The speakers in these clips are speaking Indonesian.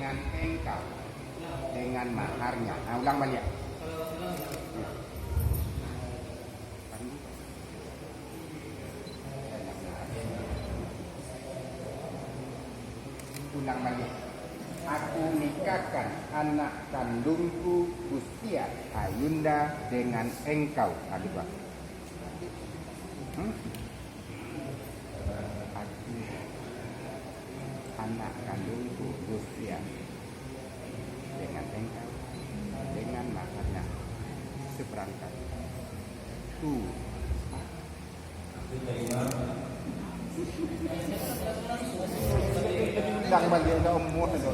dengan engkau dengan maharnya. Nah, ulang balik. Ulang balik. Aku nikahkan anak kandungku Gustia Ayunda dengan engkau. Aduh, Pak. Aku anak kandungku Gustia dengan engkau dengan maharnya seperangkat Ulang balik ke umur itu.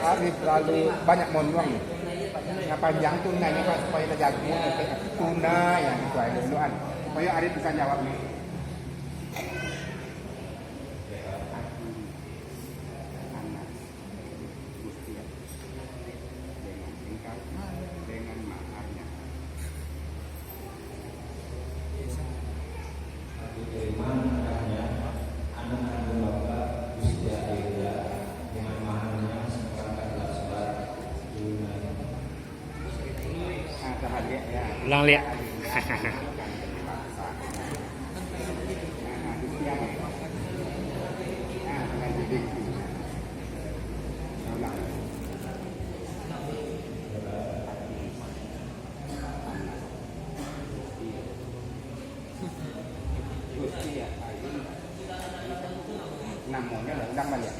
Hari terlalu banyak monuang. Yang panjang tunanya Pak supaya kita jago tuna yang itu aja duluan. Supaya Arif bisa jawab nih. Anak Gustia dengan engkau dengan maharnya. Aku terima nikahnya anak kandung Bapak Gustia Ayunda dengan maharnya seperangkat alat sholat tunai. Nah, terhadir ya. Ulang lihat. Namanya là ulang balik.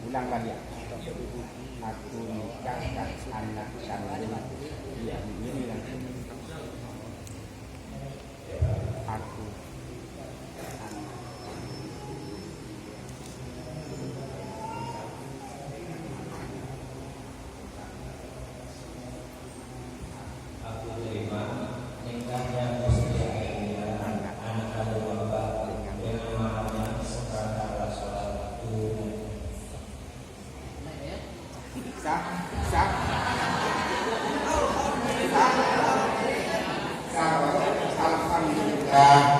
Ulang balik. Aku nikahkan anak kandung. Iya, ini lah. Aku Aku terima nikahnya Gustia Ayunda anak kandung Bapak dengan maharnya seperangkat alat sholat tunai. sah, sah, sah, sah, alhamdulillah.